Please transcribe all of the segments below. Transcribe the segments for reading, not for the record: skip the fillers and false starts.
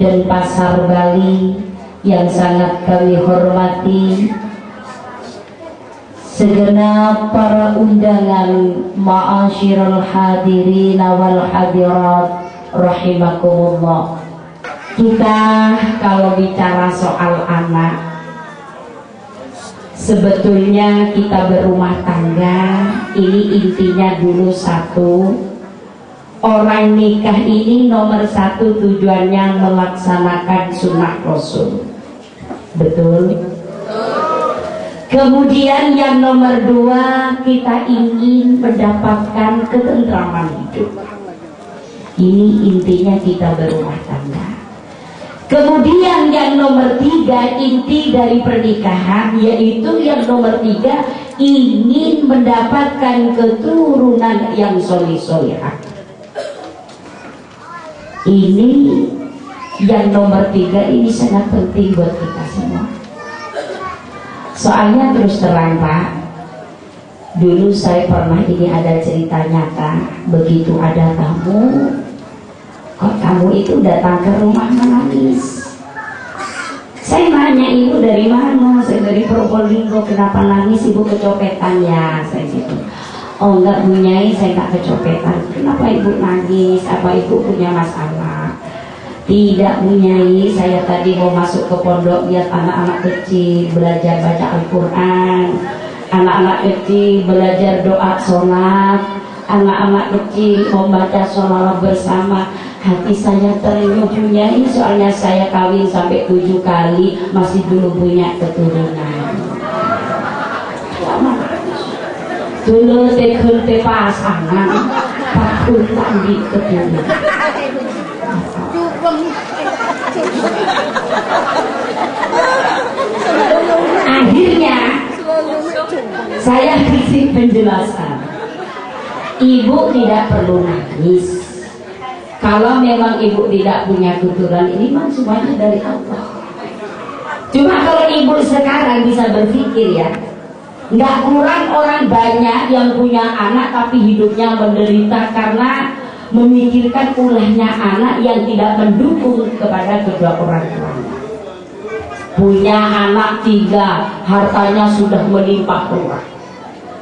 Denpasar, Bali yang sangat kami hormati, segenap para undangan, ma'asyiral hadirin wal hadirat rahimakumullah. Kita kalau bicara soal anak, sebetulnya kita berumah tangga ini intinya dulu satu. Orang nikah ini nomor satu tujuannya melaksanakan sunnah Rasul. Betul? Kemudian yang nomor dua, kita ingin mendapatkan ketentraman hidup. Ini intinya kita berumah tangga. Kemudian yang nomor tiga, inti dari pernikahan, yaitu yang nomor tiga, ingin mendapatkan keturunan yang soleh-solehah. Ini yang nomor tiga, ini sangat penting buat kita semua. Soalnya terus terang Pak, dulu saya pernah ini ada cerita nyata. Begitu ada tamu, kok tamu itu datang ke rumah menangis. Saya nanya, ibu dari mana? Saya dari Probolinggo. Kenapa nangis? Ibu kecopetan ya? Saya gitu. Oh enggak Bu Nyai, saya enggak kecopetan. Kenapa ibu nangis? Apa ibu punya masalah? Tidak Bu Nyai, saya tadi mau masuk ke pondok lihat anak-anak kecil belajar baca Al-Quran, anak-anak kecil belajar doa sholat, anak-anak kecil membaca sholawat bersama. Hati saya terenyuh Bu Nyai, soalnya saya kawin sampai 7 kali masih belum punya keturunan. Dulu te pasangan takut tadi keturunan. Akhirnya saya kasih penjelasan, ibu tidak perlu nangis. Kalau memang ibu tidak punya keturunan, ini memang semuanya dari Allah. Cuma kalau ibu sekarang bisa berpikir ya, nggak kurang orang banyak yang punya anak tapi hidupnya menderita karena memikirkan ulahnya anak yang tidak mendukung kepada kedua orang tuanya. Punya anak 3, hartanya sudah melimpah ruah.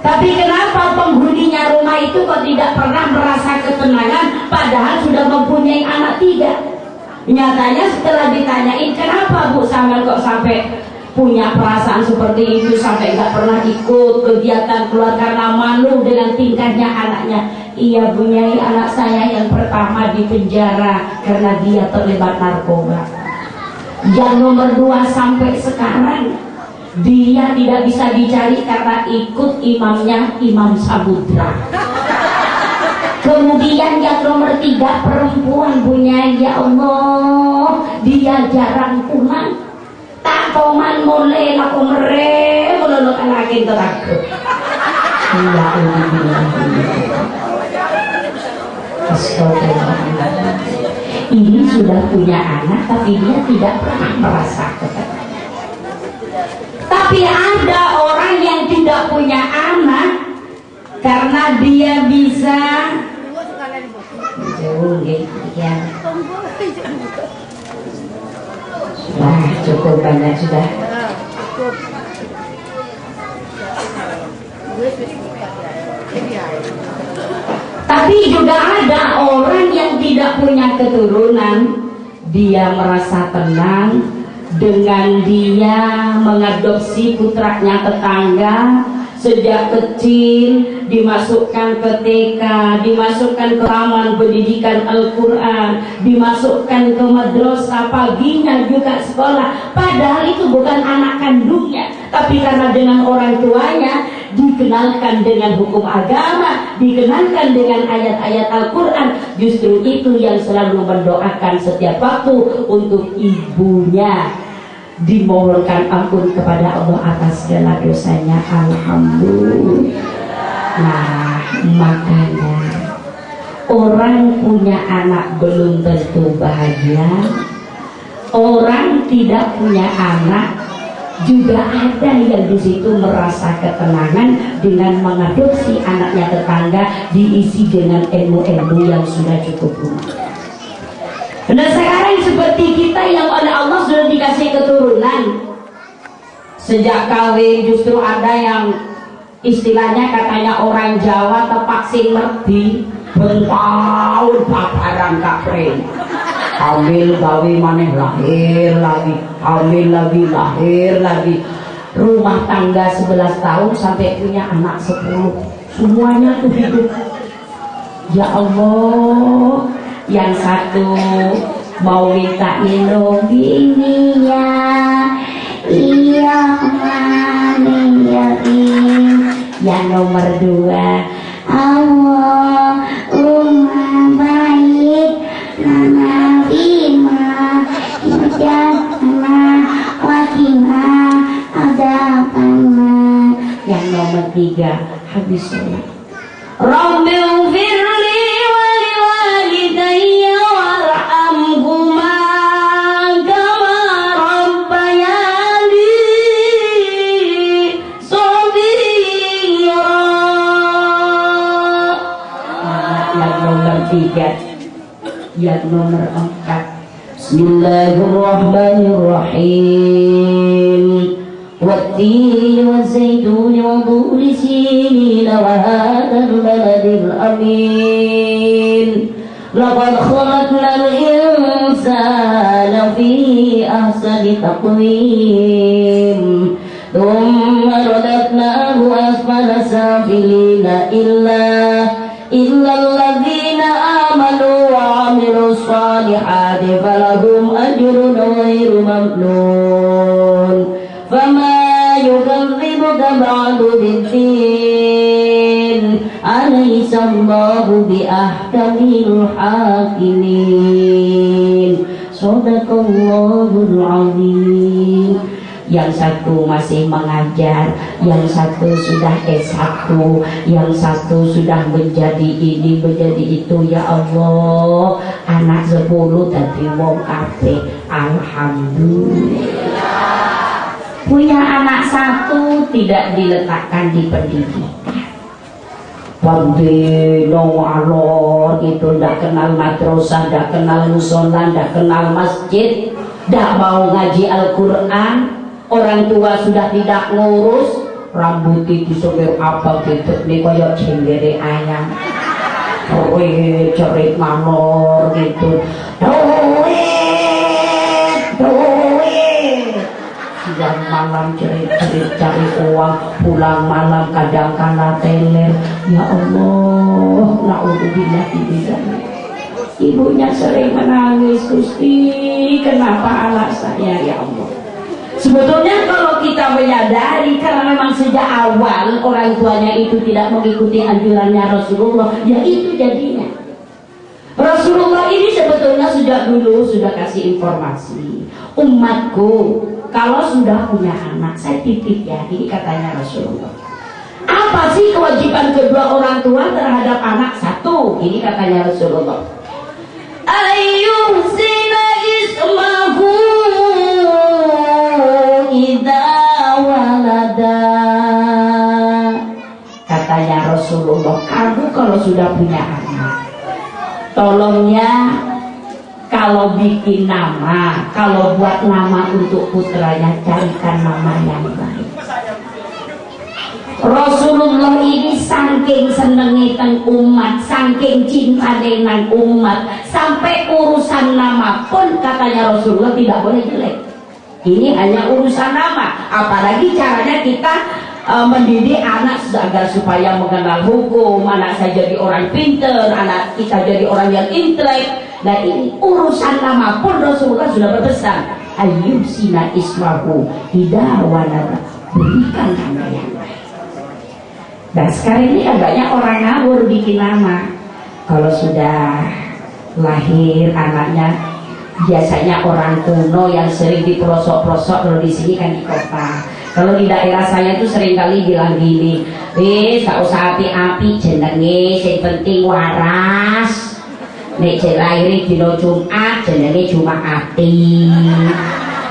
Tapi kenapa penghuninya rumah itu kok tidak pernah merasa ketenangan padahal sudah mempunyai anak 3? Nyatanya setelah ditanyain, kenapa Bu Samuel kok sampai punya perasaan seperti itu, sampai nggak pernah ikut kegiatan keluarga karena malu dengan tingkahnya anaknya? Iya Bu Nyai, anak saya yang pertama di penjara karena dia terlibat narkoba. Yang nomor 2 sampai sekarang dia tidak bisa dicari karena ikut imamnya Imam Samudra. Kemudian yang nomor 3 perempuan Bu Nyai, ya Allah, dia jarang pulang. Tak koman mulai laku mere melolok anakin terakhir. Ya Allah. Ini sudah punya anak tapi dia tidak pernah merasakan. Tapi ada orang yang tidak punya anak karena dia bisa jauh ya. Sudah cukup banyak sudah. Tapi juga ada orang yang tidak punya keturunan, dia merasa tenang dengan dia mengadopsi putranya tetangga. Sejak kecil dimasukkan ke TK, dimasukkan ke taman pendidikan Al-Quran, dimasukkan ke madrasah, paginya juga sekolah. Padahal itu bukan anak kandungnya, tapi karena dengan orang tuanya dikenalkan dengan hukum agama, dikenalkan dengan ayat-ayat Al-Quran. Justru itu yang selalu mendoakan setiap waktu untuk ibunya, dimohonkan ampun kepada Allah atas segala dosanya. Alhamdulillah. Nah, makanya orang punya anak belum tentu bahagia. Orang tidak punya anak juga ada yang di situ merasa ketenangan dengan mengadopsi anaknya tetangga, diisi dengan ilmu-ilmu yang sudah cukup umum. Nah sekarang seperti kita Sejak kawin justru ada yang istilahnya katanya orang Jawa tepak sing merdi bentaun babaran kapren. Hamil gawe maneh lahir lagi, hamil lagi lahir lagi. Rumah tangga 11 tahun sampai punya anak 10. Semuanya tuh hidup. Ya Allah, yang satu mau minta minum ini ya, iya yang nomor 2 Allahumma baik lana bima mujadana wakina adabanna. Yang nomor 3 habis sholat Rabbi ufirli wali walidayya warhamhuma kama rabbayani shaghira. Yang nomor 3. Yang nomor 4 Bismillahirrahmanirrahim. والتين والزيتون وطور سينين وهذا البلد الأمين لقد خلقنا الإنسان في أحسن تقويم ثم رددناه أسفل سافلين إلا الذين آمنوا وعملوا الصالحات فلهم أجر غير ممنون فما يكذبك بعد بالدين أليس الله بأحكم الحاكمين صدق الله العظيم. Yang satu masih mengajar, yang satu sudah S1, yang satu sudah menjadi ini menjadi itu. Ya Allah, anak 10 tadi wong kabeh alhamdulillah. Punya anak 1 tidak diletakkan di pendidikan. Bambino alor gitu, tidak kenal madrasah, tidak kenal musola, tidak kenal masjid, tidak mau ngaji Al-Quran. Orang tua sudah tidak ngurus, rambut itu sobek apa gitu, ini kayak cenggere ayam. Cerit manor gitu. Siang malam cerit-cerit cari uang, pulang malam kadang kala teler. Ya Allah, naudzubillah bidzalik. Ibunya sering menangis, Gusti, kenapa anak saya ya Allah. Sebetulnya kalau kita menyadari, karena memang sejak awal orang tuanya itu tidak mengikuti anjurannya Rasulullah, ya itu jadinya. Rasulullah ini sebetulnya sejak dulu sudah kasih informasi, umatku kalau sudah punya anak saya titip ya, ini katanya Rasulullah. Apa sih kewajiban kedua orang tua terhadap anak? 1, ini katanya Rasulullah, ayyuhsina ismahu idza walada. Katanya Rasulullah, kamu kalau sudah punya anak, tolongnya kalau bikin nama, kalau buat nama untuk putranya, carikan nama yang baik. Rasulullah ini saking senengi teng umat, saking cinta dengan umat, sampai urusan nama pun katanya Rasulullah tidak boleh jelek. Ini hanya urusan nama, apalagi caranya kita mendidik anak agar supaya mengenal hukum, anak saya jadi orang pinter, anak kita jadi orang yang intelek. Nah ini urusan nama pun Rasulullah sudah berpesan, ayyusina ismahu hidawanaba, berikan nama yang baik. Dan sekarang ini kan banyak orang ngawur bikin nama. Kalau sudah lahir anaknya, biasanya orang kuno yang sering di pelosok-pelosok, kalau di sini kan di kota. Kalau di daerah saya itu sering kali bilang gini, gak usah api-api jenenge, yang penting waras. Nek lahir dino Jumat jenenge Jumaati.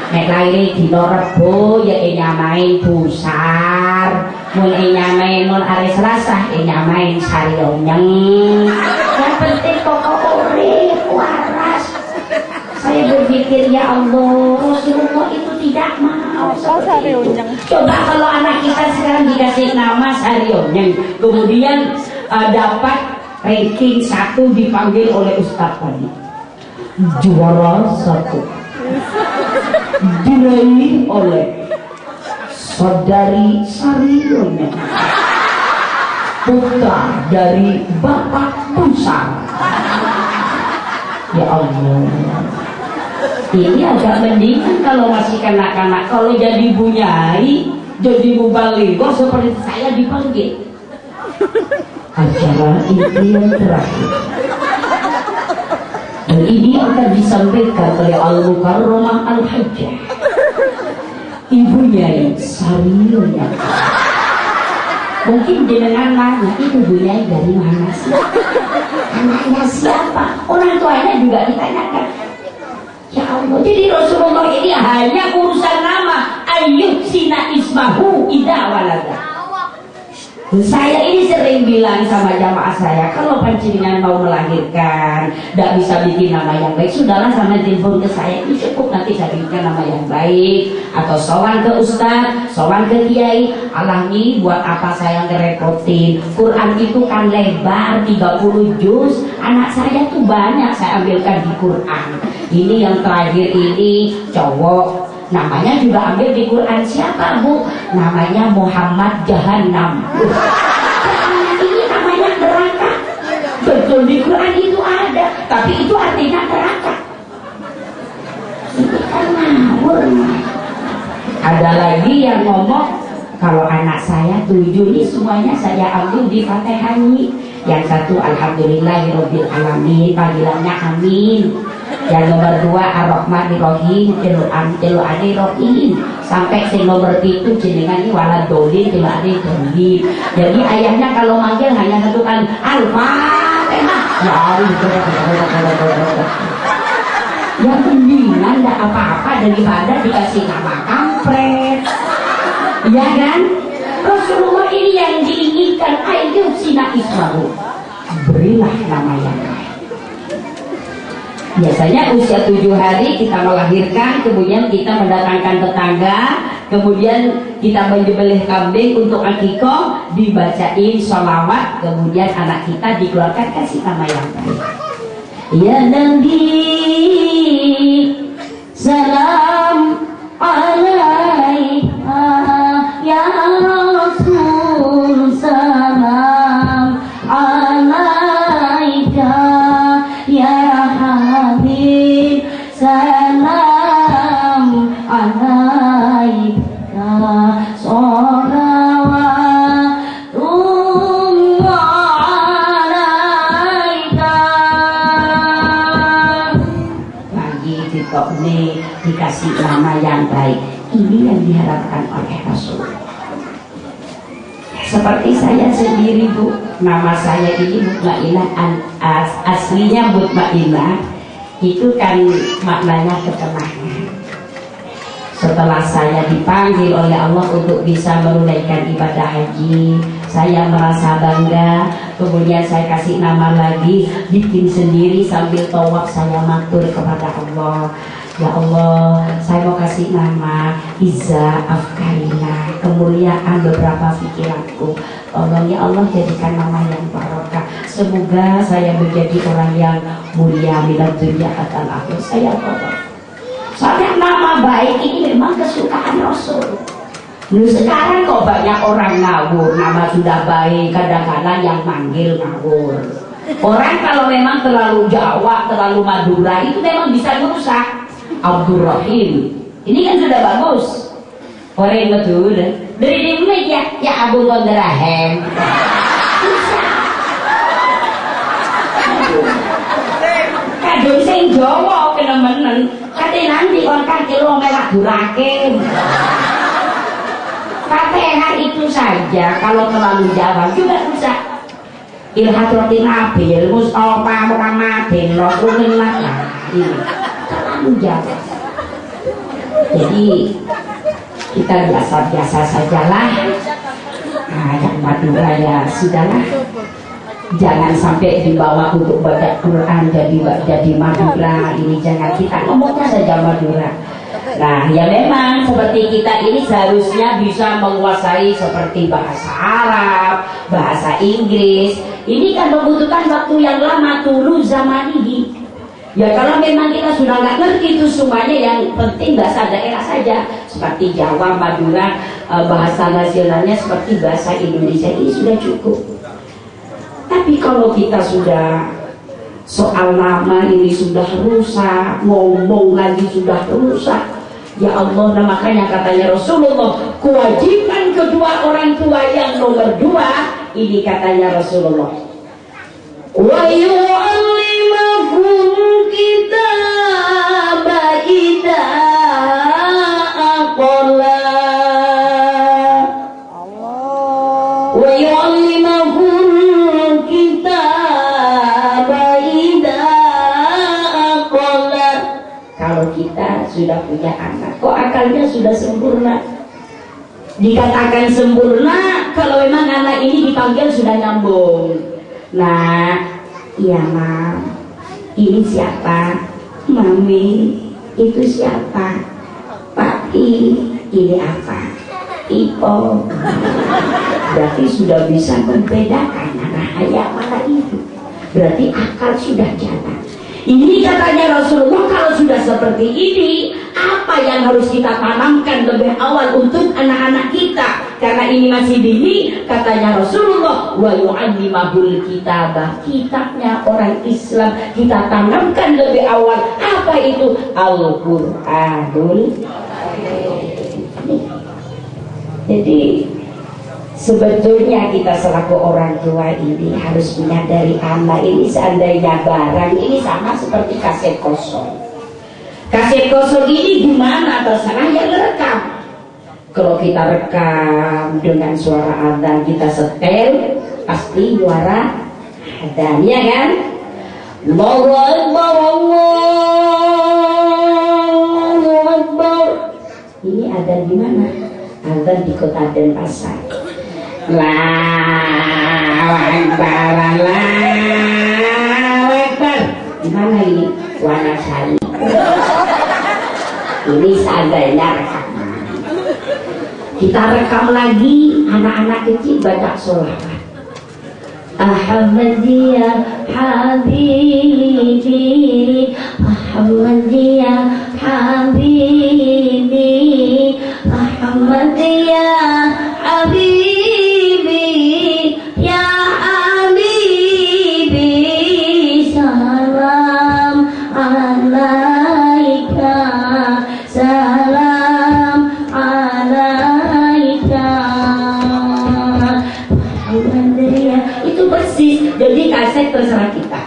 Nek lahir dino Rebo ya nyamain busar. Mun nyamain mun hari Selasa nyamain sarionyeng. Yang penting pokok urip waras. Saya berpikir ya Allah, Rasulullah itu tidak mau Apa Sarionyeng? Coba kalau anak kita sekarang dikasih nama Sarionyeng, kemudian dapat ranking 1 dipanggil oleh Ustadz tadi, juara 1 diraih oleh saudari Sarionyeng, putra dari Bapak Pusara. Ya Allah, ini agak mendingan kalau masih kanak-kanak. Kalau jadi bunyai, jadi mubalighoh seperti saya dipanggil acara itu yang terakhir, dan ini akan disampaikan oleh Al-Mukarramah Al-Hajjah Ibu Nyai Sarionyeng. Mungkin dengan nanya, itu Bu Nyai dari mana sih? Anaknya siapa? Orang tuanya juga ditanyakan. Ya Allah, jadi Rasulullah ini hanya urusan nama. Ayyub sina ismahu ida walada. Saya ini sering bilang sama jamaah saya, kalau pancingan mau melahirkan, tidak bisa bikin nama yang baik, sudahlah sama telepon ke saya, ini cukup, nanti saya bikin nama yang baik, atau sowan ke ustaz, sowan ke kiai. Alami, buat apa saya ngerepotin? Quran itu kan lebar, 30 juz, anak saya tuh banyak saya ambilkan di Quran. Ini yang terakhir ini cowok, namanya juga ambil di Quran. Siapa Bu? Namanya Muhammad Jahannam. Ini namanya neraka. Betul, di Quran itu ada, tapi itu artinya neraka. Ini kan ngawur. Ada lagi yang ngomong, kalau anak saya 7 ini semuanya saya ambil di Fatihah. Yang satu Alhamdulillahirabbil alamin, panggilannya amin. Yang nomor 2 Ar-Rahmanir-Rahim, celuane rohim. Sampai si nomor 7 jenengan ini waladolin, celuane dolin. Jadi ayahnya kalau manggil hanya satu kali, Al-Fatihah. Ya mendingan tidak apa-apa daripada dikasih nama kampret. Ya kan? Rasulullah ini yang diinginkan, ayyub sina ismahu, berilah nama yang baik. Biasanya usia 7 hari kita melahirkan, kemudian kita mendatangkan tetangga, kemudian kita menyembelih kambing untuk akikah, dibacain sholawat, kemudian anak kita dikeluarkan, kasih nama yang baik. Ya Nabi salam alaika, ya Rasul salam alaika, ya Habib salam alaika, sholawatullah alaika. Lagi dikasih nama yang baik. Ini yang diharapkan oleh Rasul. Seperti saya sendiri Bu, nama saya ini Mutmainah, aslinya Mutmainah, itu kan maknanya ketenangan. Setelah saya dipanggil oleh Allah untuk bisa menunaikan ibadah haji, saya merasa bangga. Kemudian saya kasih nama lagi, bikin sendiri sambil tawaf saya matur kepada Allah. Ya Allah, saya mau kasih nama Iza Afkarina, kemuliaan beberapa pikiranku. Tolong ya Allah jadikan nama yang barokah. Semoga saya menjadi orang yang mulia minat dunia akan akhir. Saya tolong. Soalnya nama baik ini memang kesukaan Rasul. Sekarang kok banyak orang ngawur, nama sudah baik, kadang-kadang yang manggil ngawur. Orang kalau memang terlalu Jawa, terlalu Madura, itu memang bisa merusak. Abdurrahim, ini kan sudah bagus. Orang betul, dari mana ya Abu Gondarahem. Kadung sing Jawa kenemenen, kate nanti kon kaki lo mewah durakin. Fatihah itu saja kalau terlalu Jawa juga rusak. Ilhadratin Nabil, Mustafa Muhammadin, Rasulullah. Ini terlalu Jawa. Jadi kita biasa-biasa sajalah. Nah, yang Madura ya sudahlah. Jangan sampai dibawa untuk baca Quran jadi Madura. Ini jangan, kita ngomongnya saja Madura. Nah, ya memang seperti kita ini seharusnya bisa menguasai seperti bahasa Arab, bahasa Inggris. Ini kan membutuhkan waktu yang lama dulu zaman ini. Ya kalau memang kita sudah nggak ngerti itu semuanya, yang penting bahasa daerah saja. Seperti Jawa, Madura, bahasa nasionalnya seperti bahasa Indonesia, ini sudah cukup. Tapi kalau kita sudah soal nama ini sudah rusak, ngomong lagi sudah rusak, ya Allah. Nah makanya katanya Rasulullah, kewajiban kedua orang tua yang nomor dua, ini katanya Rasulullah, wa yu'allimakum kitaba idza aqala, wa yu'allimakum kitaba idza aqala. Kalau kita sudah punya anak, kok akalnya sudah sempurna? Dikatakan sempurna kalau memang anak ini dipanggil sudah nyambung. Nah, iya mam, ini siapa? Mami, itu siapa? Papi, ini apa? Ipo. Berarti sudah bisa membedakan mana ayah mana ibu. Berarti akal sudah jalan. Ini katanya Rasulullah, kalau sudah seperti ini, apa yang harus kita tanamkan lebih awal untuk anak-anak kita? Karena ini masih dini, katanya Rasulullah, wa yu'allimahul kitabah, kitabnya orang Islam kita tanamkan lebih awal. Apa itu? Al-Qur'anul. Jadi sebetulnya kita selaku orang tua ini harus menyadari anak ini seandainya barang ini sama seperti kaset kosong. Kaset kosong ini gimana? Terserah yang rekam. Kalau kita rekam dengan suara adzan, kita setel, pasti suara adzan, ya kan? Allahu Akbar, Allahu Akbar. Ini adzan di mana? Adzan di Kota Denpasar. Allahu Akbar, Allahu Akbar. Di mana ini? Wanasari. Ini seadanya rekaman. Kita rekam lagi anak-anak kecil baca sholawat. Ahmadiyah Habibi, Ahmadiyah Habibi, Ahmadiyah Habibi, ya Habibi, salam alaika, salam alaika. Itu persis. Jadi kaset terserah kita.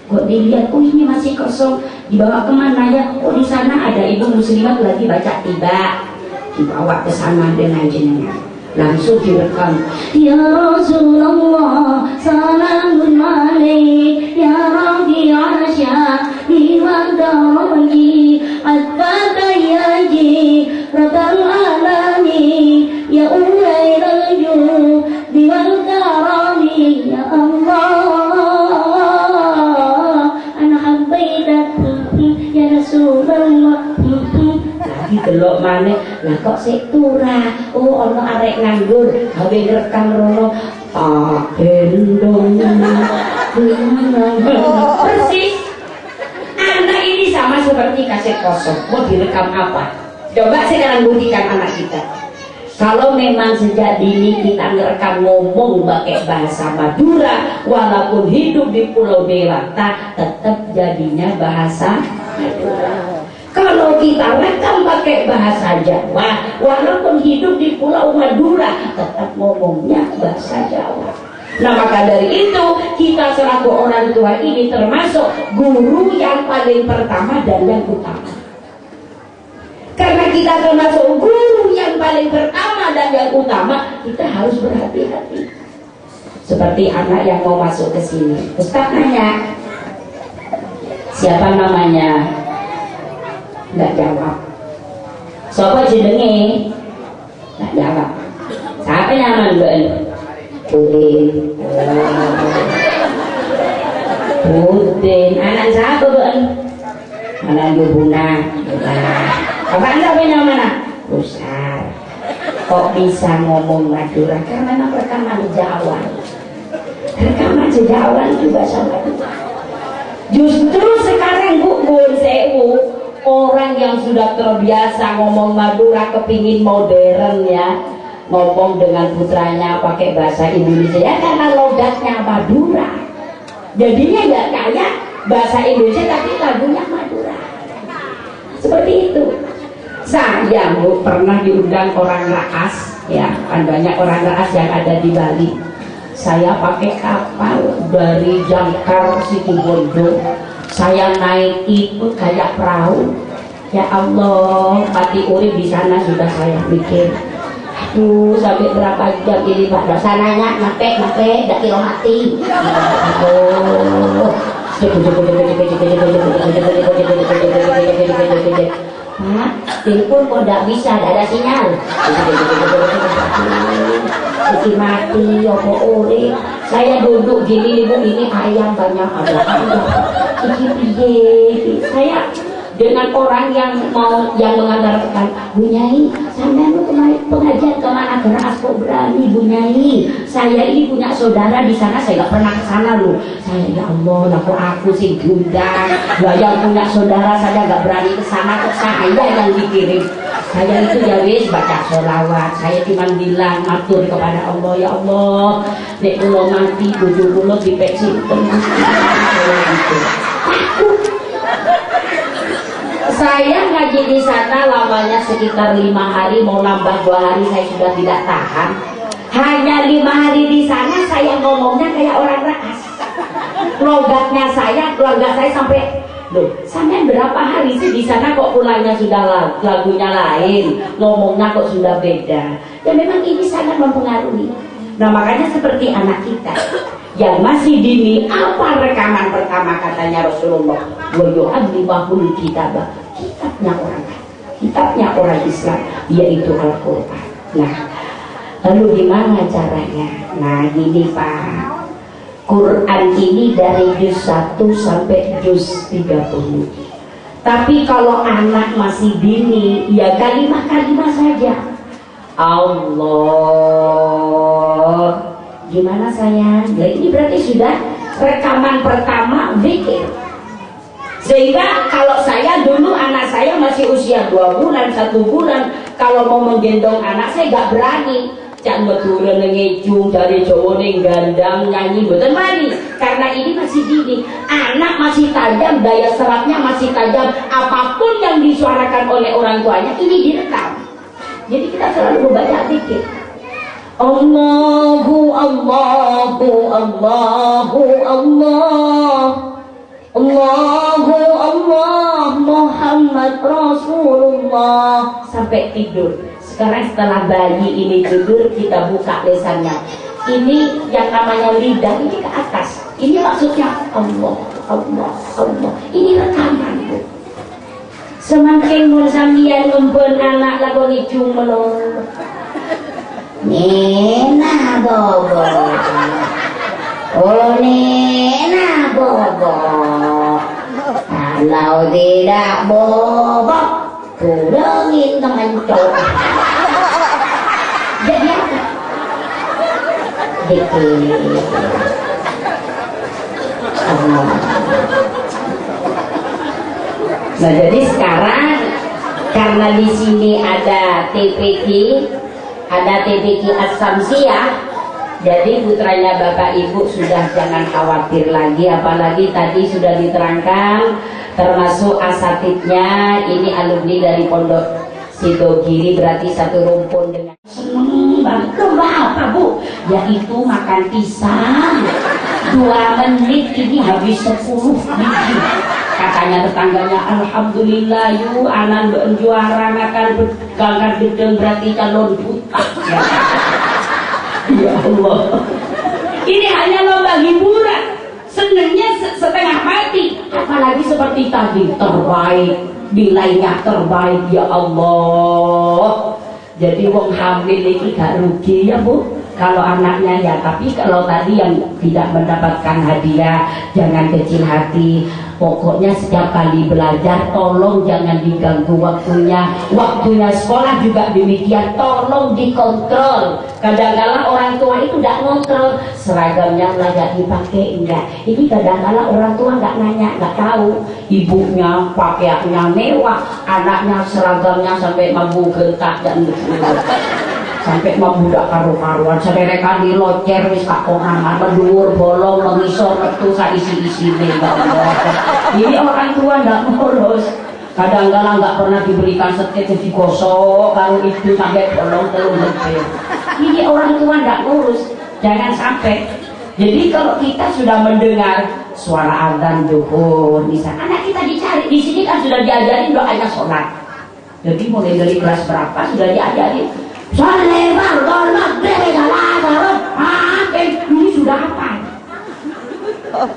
Kok dilihat, oh ini masih kosong, dibawa kemana ya? Oh di sana ada ibu muslimat lagi baca tiba, dibawa ke sana dengan jenengan, langsung direkam. Ya Rasulullah, salamun alaik, ya Rabbi Asya'i wa daraji, at-fatayaji, rabbal alami, ya ulayral judi wal karami, ya Allah, ana habbaitak ya Rasulullah. Lagi delok maneh, lah kok sik turah. Oh ana arek nganggur gawe ngrekam rono gendong. Persis. Anak ini sama seperti kaset kosong. Mau direkam apa? Coba sekarang buktikan anak kita. Kalau memang sejak dini kita ngerekam ngomong pakai bahasa Madura, walaupun hidup di Pulau Dewata, tetap jadinya bahasa Madura. Kalau kita rekam pakai bahasa Jawa, walaupun hidup di Pulau Madura, tetap ngomongnya bahasa Jawa. Nah maka dari itu, kita selaku orang tua ini termasuk guru yang paling pertama dan yang utama. Karena kita termasuk guru yang paling pertama dan yang utama, kita harus berhati-hati. Seperti anak yang mau masuk ke sini, Ustaz nanya, siapa namanya? Nggak jawab. Siapa jenenge? Nggak jawab. Siapa nama Mbak? Udin. Udin. Anak siapa Mbak? Anak Ibu Buna. Bapak Anda punya mana? Besar. Kok bisa ngomong Madura? Karena memang rekaman Jawa. Rekaman Jawa itu bahasa Madura. Justru sekarang Bu Sewu, orang yang sudah terbiasa ngomong Madura kepingin modern ya, ngomong dengan putranya pakai bahasa Indonesia ya, karena logatnya Madura. Jadinya ya kayak bahasa Indonesia tapi lagunya Madura. Seperti itu. Saya Bu pernah diundang orang Raas ya, kan banyak orang Raas yang ada di Bali. Saya pakai kapal dari Jangkar Situbondo, saya naik itu kayak perahu. Ya Allah, mati urip di sana sudah saya mikir. Aduh, sampai berapa jam ini Pak? Sananya nape, dak kilo mati. Pak, telepon kok tidak bisa, tidak ada sinyal. Iki mati, apa urip. Saya duduk gini, Ibu, ini ayam banyak ada. Iki piye? Saya dengan orang yang mengantarkan, Bu Nyai, sampean kemarin pengajian kemana? Keras kok berani, Bu Nyai. Saya ini punya saudara di sana, saya nggak pernah ke sana loh. Saya ya Allah, aku sih diundang. Yang punya saudara saya nggak berani ke sana, kok saya yang dikirim. Saya itu ya wis baca sholawat. Saya cuma bilang matur kepada Allah, ya Allah, nek kula mati bojo kula dipek sinten. Saya ngaji di sana lamanya sekitar 5 hari, mau nambah 2 hari saya sudah tidak tahan. Hanya 5 hari di sana saya ngomongnya kayak orang Raas. Logatnya keluarga saya sampai, loh, sampai berapa hari sih di sana kok pulangnya sudah lagunya lain, ngomongnya kok sudah beda. Ya memang ini sangat mempengaruhi. Nah makanya seperti anak kita yang masih dini, apa rekaman pertama katanya Rasulullah? Wa yu'allimahul kitabah, kitabnya orang Islam, yaitu Al-Quran. Nah, lalu gimana caranya? Nah gini Pak, Quran ini dari juz 1 sampai juz 30. Tapi kalau anak masih dini, ya kalimah-kalimah saja. Allah, gimana sayang? Nah, ini berarti sudah rekaman pertama zikir. Sehingga kalau saya dulu anak saya masih usia 2 bulan, 1 bulan, kalau mau menggendong anak saya gak berani. Cak meturun ngejung dari Jawa ning gandang nyanyi mboten wani, karena ini masih dini. Anak masih tajam, daya serapnya masih tajam. Apapun yang disuarakan oleh orang tuanya ini direkam. Jadi kita selalu membaca zikir. Allahu Allahu Allahu Allah, Allahu Allah, Muhammad Rasulullah, sampai tidur. Sekarang setelah bayi ini tidur, kita buka lesannya. Ini yang namanya lidah ini ke atas. Ini maksudnya Allah, Allah, Allah. Ini rekaman Bu. Semakin mun sampeyan ngempun anak lagu ngijung melon. Nena bobo. Oh nena bobo. Kalau tidak bobo, kurangin teman cowok. Jadi apa? Dikit. Nah jadi sekarang karena di sini ada TPQ As-Samsiyah, jadi putranya Bapak Ibu sudah jangan khawatir lagi, apalagi tadi sudah diterangkan termasuk asatidnya ini alumni dari Pondok Sidogiri, berarti satu rumpun dengan seneng banget. Apa Bu? Yaitu makan pisang 2 menit ini habis 10 biji. Katanya tetangganya, alhamdulillah yuk anan juara makan ganggar gedeng berarti calon buta. Ya Allah, ini hanya lomba hiburan, senengnya setengah mati. Apalagi seperti tadi, terbaik, nilainya terbaik. Ya Allah, jadi wong hamil ini gak rugi ya Bu. kalau anaknya ya. Tapi kalau tadi yang tidak mendapatkan hadiah, jangan kecil hati. Pokoknya setiap kali belajar tolong jangan diganggu waktunya. Waktunya sekolah juga demikian, tolong dikontrol. Kadang-kadang orang tua itu tidak ngontrol, seragamnya nggak dipakai, enggak. Ini kadang-kadang orang tua nggak nanya, nggak tahu. Ibunya pakaiannya mewah, anaknya seragamnya sampai mampu gentak dan sampai membudak karu-karuan, sampai mereka dilocer wis tak konangan, mendur bolong mengisor metu sak isi-isi ini orang tua nggak ngurus. Kadang-kadang nggak pernah diberikan setir digosok kalau itu sampai bolong telur lebih. Ini orang tua nggak ngurus, jangan sampai. Jadi kalau kita sudah mendengar suara azan zuhur, misalnya anak kita dicari di sini kan sudah diajarin doanya sholat. Jadi mulai dari kelas berapa sudah diajarin ini sudah apa?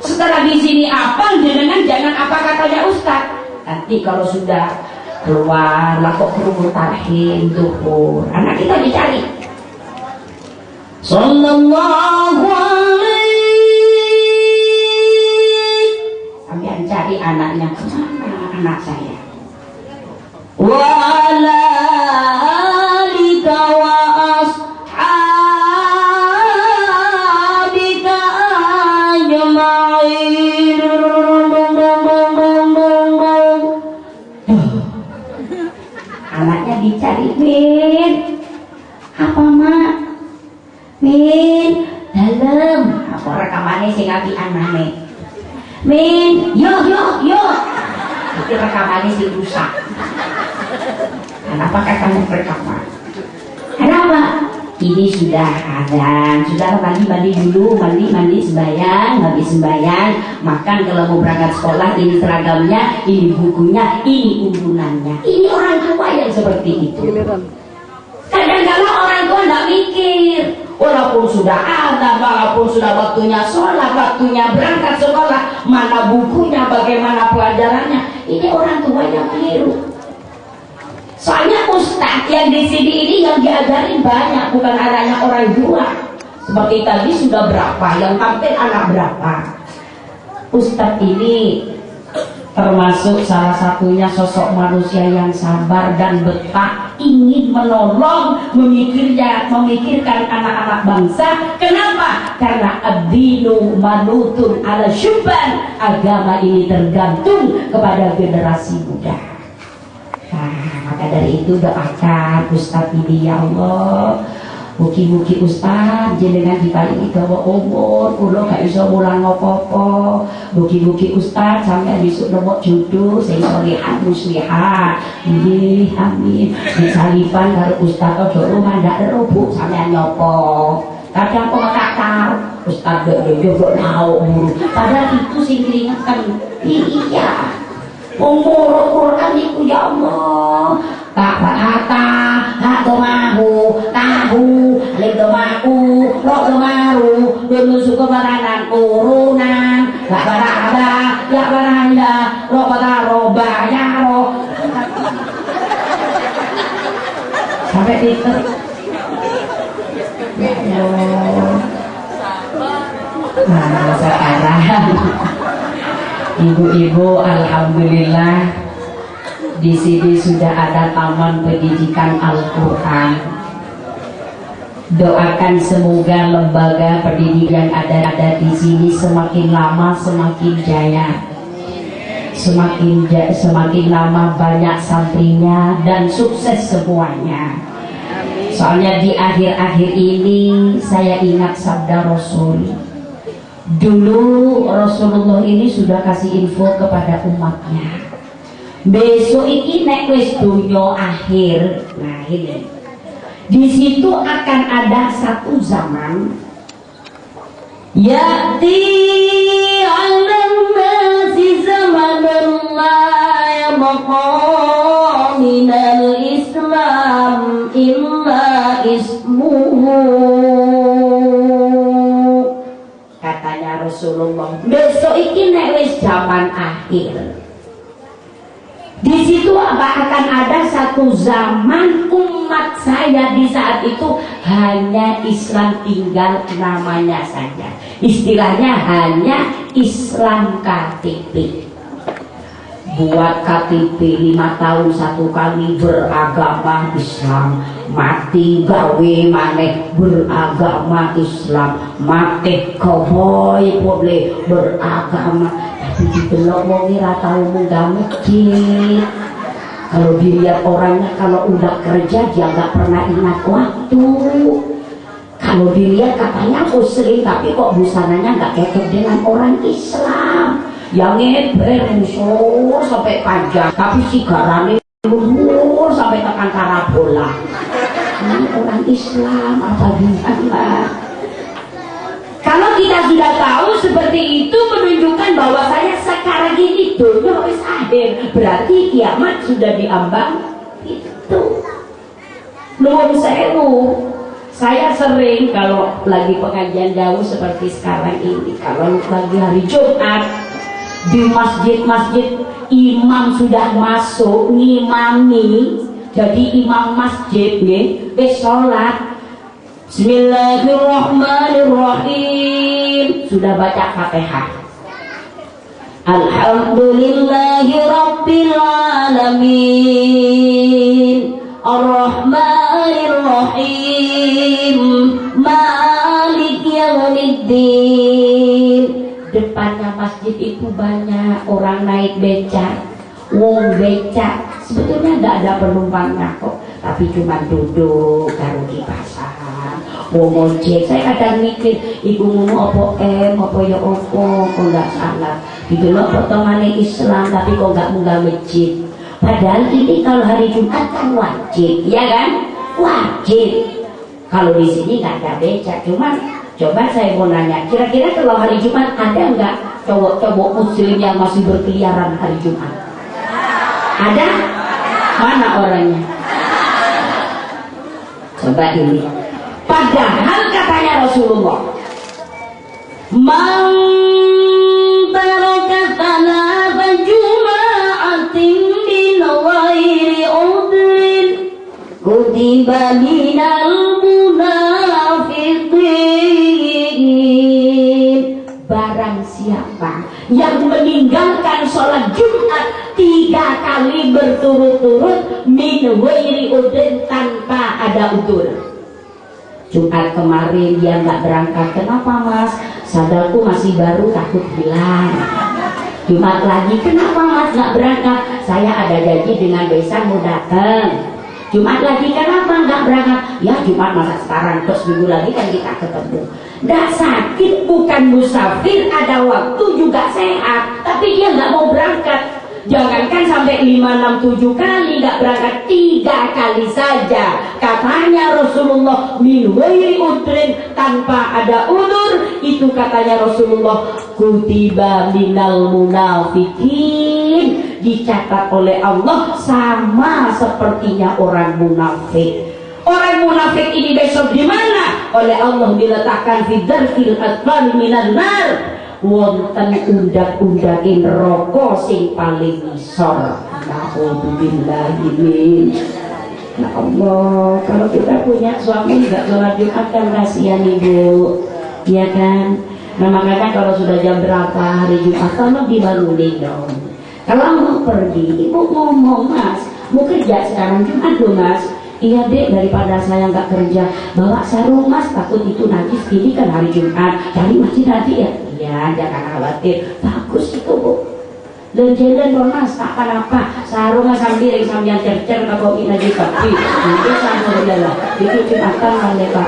Setelah di sini apa, jangan apa katanya Ustaz. Nanti kalau sudah keluar lah kok kerumul tarhim zuhur, anak kita dicari. Sallallahu alaihi. Sampai cari anaknya kemana anak saya. Wa ala anaknya dicari, Min apa mak? Min dalam apa rekamannya sing api anane? Min yo itu rekamannya sing rusak. Kenapa kamu rekaman? Kenapa? Ini sudah azan, sudah mandi dulu, mandi sembahyang, habis sembahyang makan. Kalau mau berangkat sekolah ini seragamnya, ini bukunya, ini urunannya. Ini orang tua yang seperti itu. Kadang-kadang orang tua nggak mikir, walaupun sudah azan, walaupun sudah waktunya sholat, waktunya berangkat sekolah, mana bukunya, bagaimana pelajarannya. Ini orang tua yang keliru. Soalnya ustadz yang di sini ini yang diajarin banyak, bukan adanya orang tua. Seperti tadi sudah berapa, yang tampil anak berapa. Ustadz ini termasuk salah satunya sosok manusia yang sabar dan betah, ingin menolong, memikirkan anak-anak bangsa. Kenapa? Karena ad-dinu manutun ala syubban, agama ini tergantung kepada generasi muda. Maka dari itu doakan Ustadz ini, ya Allah, mugi-mugi Ustadz jenengan diparingi dawa umur, kula gak iso mulang apa-apa. Mugi-mugi Ustadz sampai besok nomor jodoh sing salihah muslihat. Nggih, amin. Disalipan karo Ustadz ojo lumandak rebuk sampean nyopo. Kadang kok tak tahu Ustadz yo nau umur. Padahal itu sing keringetan. Iya. Umur Quran itu ya Allah. Tak berkata, tak domahu, tahu, alik domahu, rok domaru, dulu suku baranan urunan, tak berada, ya beranda, rok bataro, bayaro. Sampai itu. Ya Allah. Nah, sekarang ibu-ibu, alhamdulillah di sini sudah ada taman pendidikan Al-Quran. Doakan semoga lembaga pendidikan yang ada di sini semakin lama semakin jaya, semakin lama banyak santrinya dan sukses semuanya. Soalnya di akhir-akhir ini saya ingat sabda Rasul. Dulu Rasulullah ini sudah kasih info kepada umatnya, besok ini nek wis dunya akhir. Nah ini di situ akan ada satu zaman ya'ti 'alan nasi zamanun la yabqa minal islam illa ismuhu. Katanya Rasulullah, besok ini nek wis zaman akhir. Di situ akan ada satu zaman umat Saya di saat itu hanya Islam tinggal namanya saja. Istilahnya hanya Islam KTP. Buat KTP 5 tahun 1 kali beragama Islam, mati gawe maneh beragama Islam, mati koboi boleh beragama, tapi didelok wong ora tau munggah masjid. Kalau dilihat orangnya, kalau udah kerja dia nggak pernah ingat waktu. Kalau dilihat katanya muslim, tapi kok busananya nggak cocok dengan orang Islam. Yang ngeber musuh sampai panjang, tapi sigarannya luhur sampai tekan parabola. Ini orang Islam apa gimana? Kalau kita sudah tahu seperti itu, menunjukkan bahwa saya sekarang ini dunia wis akhir, berarti kiamat sudah diambang itu. Nuwun sewu. Saya sering kalau lagi pengajian jauh seperti sekarang ini, kalau lagi hari Jumat di masjid-masjid imam sudah masuk ngimami, jadi imam masjid nih wis sholat Bismillahirrahmanirrahim, sudah baca Fatihah, Alhamdulillahi Rabbil Alamin, Ar-Rahmanir-Rahim, Malik Yaumiddin. Depannya masjid itu banyak orang naik becak, wong becak sebetulnya nggak ada penumpangnya kok, tapi cuma duduk taruh di pasar. Wong ojek, saya kadang mikir ibu ngomong apa ya opo, kok nggak salah didelok potongannya Islam tapi kok nggak munggah masjid. Padahal ini kalau hari Jumat kan wajib, ya kan? Wajib. Kalau di sini nggak ada becak, cuman coba saya mau nanya, kira-kira kalau hari Jumat ada nggak cowok-cowok muslim yang masih berkeliaran hari Jumat? Ada? Mana orangnya? Coba ini. Padahal katanya Rasulullah, man taraka thalatha juma'atin min ghairi udrin kutiba minal munafiqin. Barang siapa yang meninggalkan sholat Jumat 3 kali berturut-turut min ghairi udrin, tanpa ada udzur. Jumat kemarin dia nggak berangkat, kenapa mas? Sadarku masih baru, takut hilang. Jumat lagi, kenapa mas nggak berangkat? Saya ada janji dengan besan mau datang. Jumat lagi, kenapa nggak berangkat? Ya Jumat masa sekarang, terus minggu lagi kan kita ketemu. Nggak sakit, bukan musafir, ada waktu juga sehat, tapi dia nggak mau berangkat. Jangankan sampai 5, 6, 7 kali nggak berangkat, 3 kali saja. Katanya Rasulullah min ghairi udrin, tanpa ada udzur, itu katanya Rasulullah kutiba minal munafiqin, dicatat oleh Allah sama sepertinya orang munafik. Orang munafik ini besok di mana? Oleh Allah diletakkan fi dzarfil atfal minan nar, wonten undak-undakin rokok sing paling ngisor. Na'udzubillahi min. Ya Allah, kalau kita punya suami nggak sholat Jumat kan kasihan ibu, ya kan? Nah makanya kalau sudah jam berapa hari Jumat, tolong dibangunin dong. Kalau mau pergi, ibu ngomong, mas mau kerja sekarang Jumat loh mas. Iya dek, daripada saya nggak kerja, bawa sarung mas, takut itu nanti segini kan hari Jumat, cari masjid nanti ya. Iya, jangan khawatir, bagus itu bu. Jalan mas, tak apa-apa, sarung sambil cercer kalau ini lagi tapi nanti sama adalah itu Jumatan malaikat.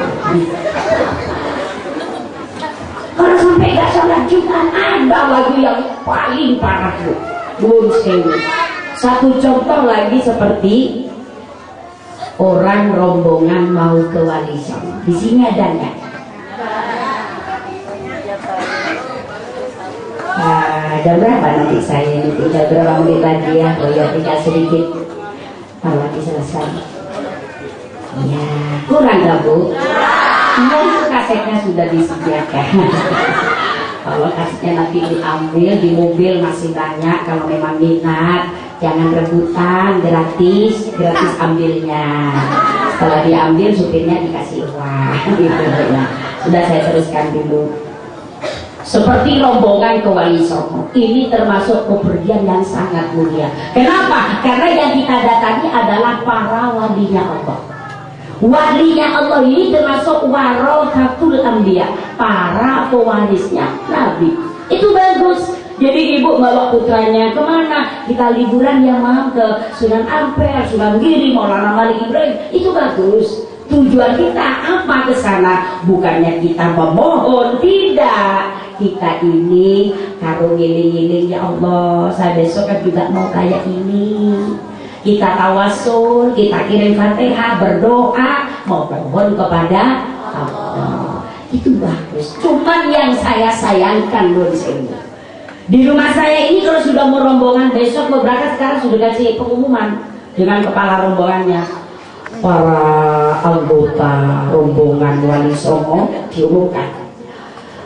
Kalau sampai nggak sholat Jumat, ada lagu yang paling parah bu. Satu contoh lagi seperti orang rombongan mau ke Wali Songo. Di sini ada nggak? Ada berapa nanti saya ini? Tinggal berapa menit lagi ya? Oh ya, tinggal sedikit. Lagi selesai. Ya, kurang nggak bu? Iya, itu kasetnya sudah disediakan. Kalau kasetnya nanti diambil di mobil masih banyak. Kalau memang minat, jangan rebutan, gratis ambilnya. Setelah diambil supirnya dikasih uang gitu ya. Sudah, saya teruskan dulu. Seperti rombongan ke Wali Songo, ini termasuk kepergian yang sangat mulia. Kenapa? Karena yang kita datangi adalah para walinya Allah. Walinya Allah ini termasuk warohatul anbiya, para pewarisnya Nabi. Itu bagus. Jadi ibu bawa putranya kemana? Kita liburan ya mam, ke Sunan Ampel, Sunan Giri, Maulana Malik Ibrahim. Itu bagus. Tujuan kita apa ke sana? Bukannya kita memohon, tidak. Kita ini karo ngiling-ngiling, ya Allah, saya besok kan juga mau kayak ini. Kita tawasul, kita kirim Fatihah, berdoa, mohon kepada Allah. Itu bagus. Cuman yang saya sayangkan loh di sini. Di rumah saya ini kalau sudah mau rombongan besok mau berangkat, sekarang sudah kasih pengumuman dengan kepala rombongannya. Para anggota rombongan Wali Songo diumumkan.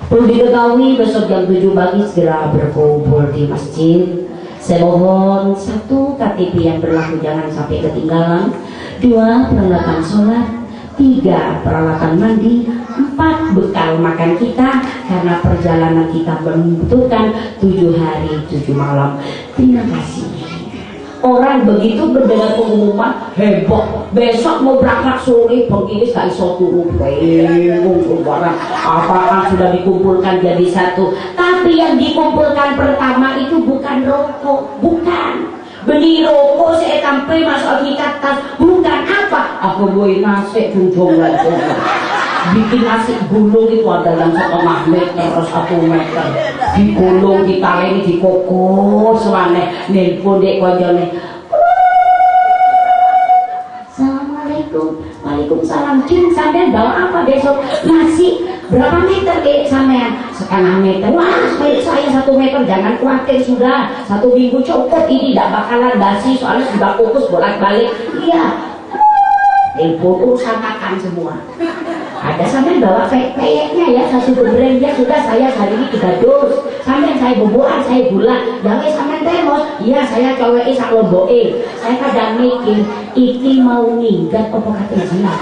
Perlu diketahui besok jam 7 pagi segera berkumpul di masjid. Saya mohon 1 KTP yang berlaku jangan sampai ketinggalan, 2 peralatan sholat, 3 peralatan mandi, 4 bekal makan kita karena perjalanan kita membutuhkan 7 hari 7 malam. Terima kasih. Orang begitu mendengar pengumuman heboh. Besok mau berangkat sore, pengiris gak iso turu, bingung barang apakah sudah dikumpulkan jadi satu. Tapi yang dikumpulkan pertama itu bukan rokok, bukan beli rokok saya sampai masuk kita tas, bukan apa. Aku buat nasi tunjung lagi. Bikin nasi gulung itu ada yang 1,5 meter, 1 meter. Digulung, ditaleni, dikukus, suane nelpon dek kojone. Assalamualaikum. Waalaikumsalam. Cing, sampean bawa apa besok? Nasi. Berapa meter dek sampean? 1,5 meter. Wah, saya 1 meter. Jangan khawatir, sudah 1 minggu cukup. Ini tidak bakalan basi soalnya sudah kukus bolak-balik. Iya. Nelpon urusan makan semua. Ada sampai bawa peyeknya ya, 1 brand ya, sudah saya hari ini 3 dus. Sampai saya bubuhan, saya gula. Jangan sampai temos. Iya, saya cowok sak lomboke. Saya kadang mikir, ini mau minggat apa kata jinak.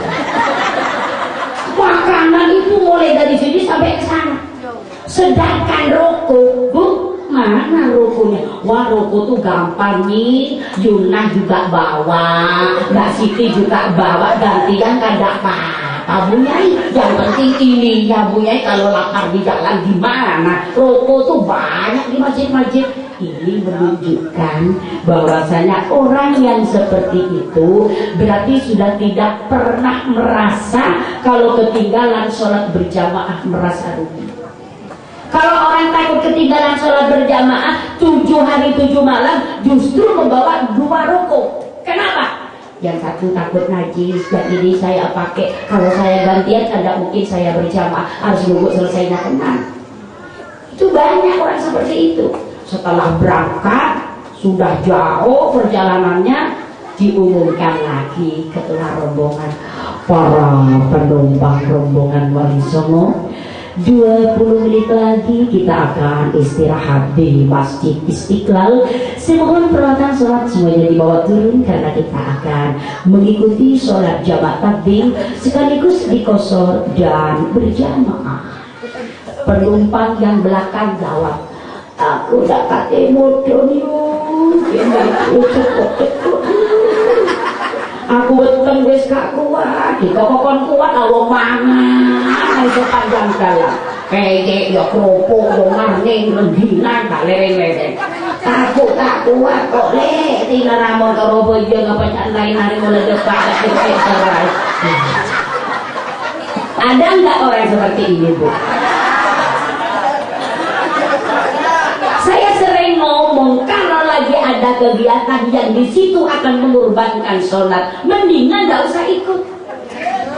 Makanan itu mulai dari sini sampai ke sana. Sedangkan rokok, Bu, mana rokoknya? Wah, rokok tuh gampang nih. Yunah juga bawa, Mbak Siti juga bawa, gantian kan gak apa-apa. Bu Nyai, yang penting ini ya Bu Nyai, kalau lapar di jalan gimana? Rokok tuh banyak di masjid-masjid. Ini menunjukkan bahwasanya orang yang seperti itu berarti sudah tidak pernah merasa kalau ketinggalan sholat berjamaah merasa rugi. Kalau orang takut ketinggalan sholat berjamaah 7 hari 7 malam justru membawa 2 rokok. Kenapa? Yang satu takut najis, dan ini saya pakai. Kalau saya gantian tidak mungkin saya berjamaah, harus nunggu selesainya tenang. Itu banyak orang seperti itu. Setelah berangkat sudah jauh perjalanannya, diumumkan lagi ketua rombongan, para penumpang rombongan Wali Songo, 20 menit lagi kita akan istirahat di Masjid Istiqlal. Saya mohon peralatan sholat semuanya dibawa turun karena kita akan mengikuti sholat jamaah takdim sekaligus dikosor dan berjamaah. Penumpang yang belakang jawab, aku dapat modon yuk, aku beteng wis gak kuat, dikokon kuat awong mangan iso panjang dalan. Kayak ya kerupuk, maning, lengginan, gak lereng-lereng. Takut tak kuat kok le, tina ramon karo bojo ngapain lain hari mulai depan ada. Ada nggak orang seperti ini, Bu? Saya sering ngomong kalau lagi ada kegiatan yang di situ akan mengorbankan sholat, mendingan nggak usah ikut.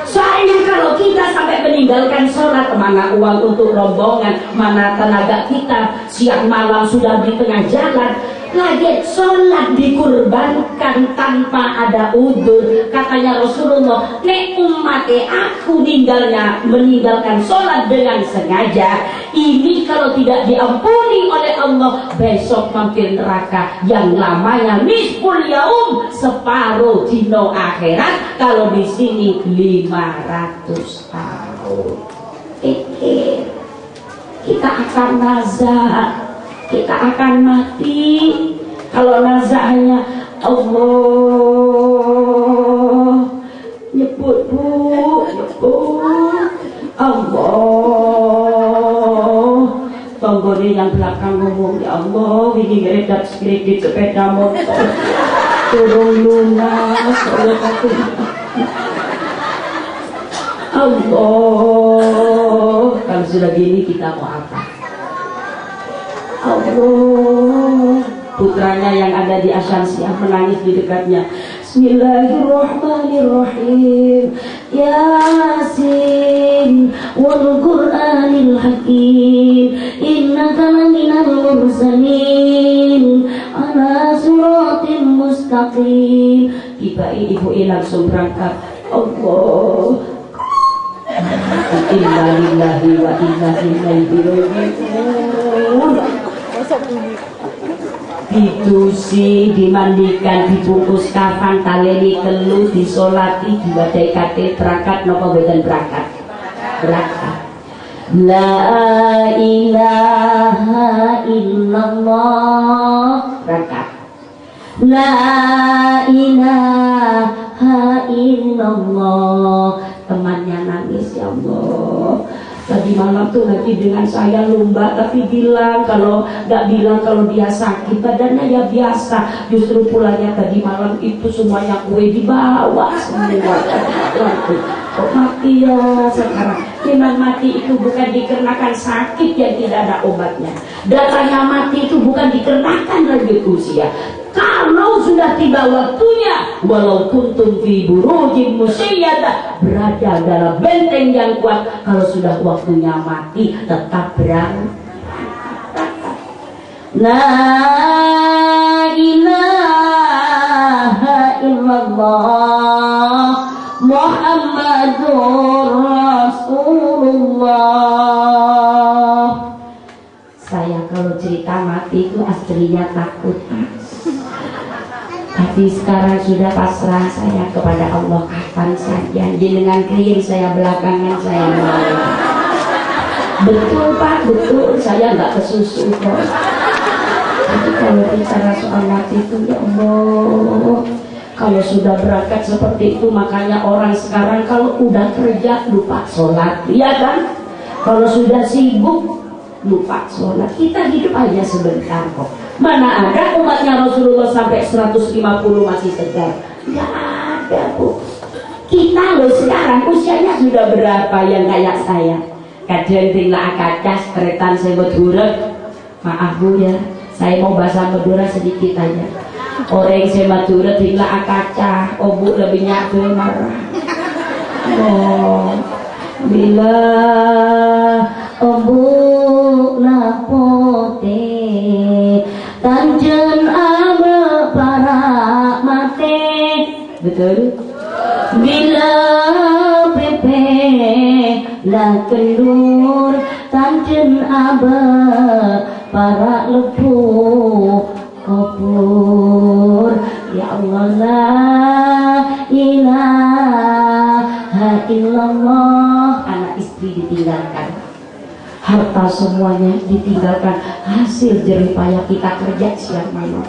Soalnya kalau kita sampai meninggalkan sholat, mana uang untuk rombongan, mana tenaga kita, siang malam sudah di tengah jalan, lagi sholat dikurbankan tanpa ada udzur. Katanya Rasulullah, nek umatnya aku meninggalkan sholat dengan sengaja, ini kalau tidak diampuni oleh Allah, besok mampir neraka yang lamanya nisful yaum, separuh dino akhirat. Kalau di sini 500 tahun. Kita akan nazar, kita akan mati. Kalau nazarnya Allah, nyebut bu, nyebut Allah. Tonggone yang belakang ngomong, ya Allah, ini ngeredak sedikit sepeda motor, turun lunas, Allah. Kalau sudah gini kita mau apa? Allah. Putranya yang ada di Asyansiah menangis di dekatnya. Bismillahirrahmanirrahim. Yasin wal Qur'anil Hakim, innaka laminal mursalin ala siratim mustaqim. Tiba-tiba ibu langsung berangkat. Allah. Inna lillahi wa inna ilaihi raji'un. Ditusi, dimandikan, dibungkus kafan, taleni telu, disolati, diwadai kate, berangkat napa boten berangkat? Berangkat. La ilaha illallah, berangkat. La ilaha illallah. Temannya nangis, ya Allah. Tadi malam tuh lagi dengan saya lomba, tapi bilang kalau nggak bilang kalau dia sakit, badannya ya biasa. Justru pulangnya tadi malam itu semuanya kue dibawa semua. Kok mati ya sekarang? Memang mati itu bukan dikarenakan sakit yang tidak ada obatnya. Datanya mati itu bukan dikarenakan lanjut usia. Kalau sudah tiba waktunya, walau kuntum fi burujin musyayyada, berada dalam benteng yang kuat, kalau sudah waktunya mati tetap berang. La ilaha illallah Muhammadur Rasulullah. Saya kalau cerita mati itu aslinya takut, tapi sekarang sudah pasrah saya kepada Allah. Kapan saja jenengan kirim saya belakangan saya mau. Betul Pak, betul, saya nggak kesusu kok. Tapi kalau bicara soal mati itu, ya Allah, kalau sudah berangkat seperti itu, makanya orang sekarang kalau udah kerja lupa sholat, ya kan? Kalau sudah sibuk lupa sholat. Kita hidup aja sebentar kok. Mana ada umatnya Rasulullah sampai 150 masih segar? Nggak ada Bu. Kita loh sekarang usianya sudah berapa yang kayak saya? Kadang tinggal akacas, keretan sebut huruf. Maaf Bu ya, saya mau bahasa Madura sedikit aja. Orang saya Madura tinggal akaca, Bu lebih nyatu marah. Oh, bila obu lapote tanjen abe para mate, betul? Bila pepe la kendur tanjen abe para lepu kubur. Ya Allah, la ilaha illallah. Anak istri ditinggalkan, harta semuanya ditinggalkan, hasil jerih payah kita kerja siang malam.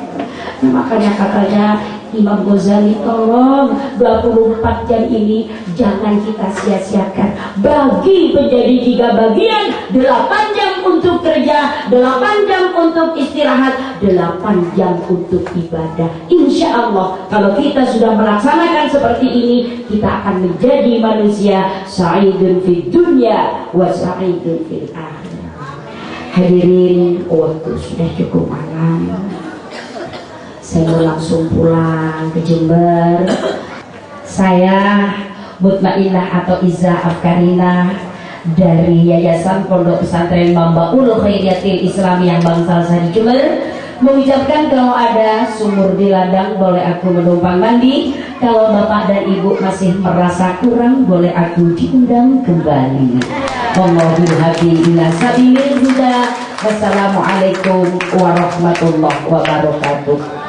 Makanya katanya Imam Ghazali, tolong 24 jam ini jangan kita sia-siakan, bagi menjadi 3 bagian, 8 jam untuk kerja, 8 jam untuk istirahat, 8 jam untuk ibadah. Insya Allah kalau kita sudah melaksanakan seperti ini, kita akan menjadi manusia sa'idun fid dunya wa sa'idun fil akhirah. Hadirin, waktu sudah cukup malam, saya mau langsung pulang ke Jember. Saya Mutmainah atau Iza Afkarina dari Yayasan Pondok Pesantren Mambaul Khairiyatil Islamiyah Bangsal Sari Jember mengucapkan kalau ada sumur di ladang boleh aku menumpang mandi, kalau bapak dan ibu masih merasa kurang boleh aku diundang kembali. Wallahu hadi ila sabilil huda. Wassalamualaikum warahmatullahi wabarakatuh.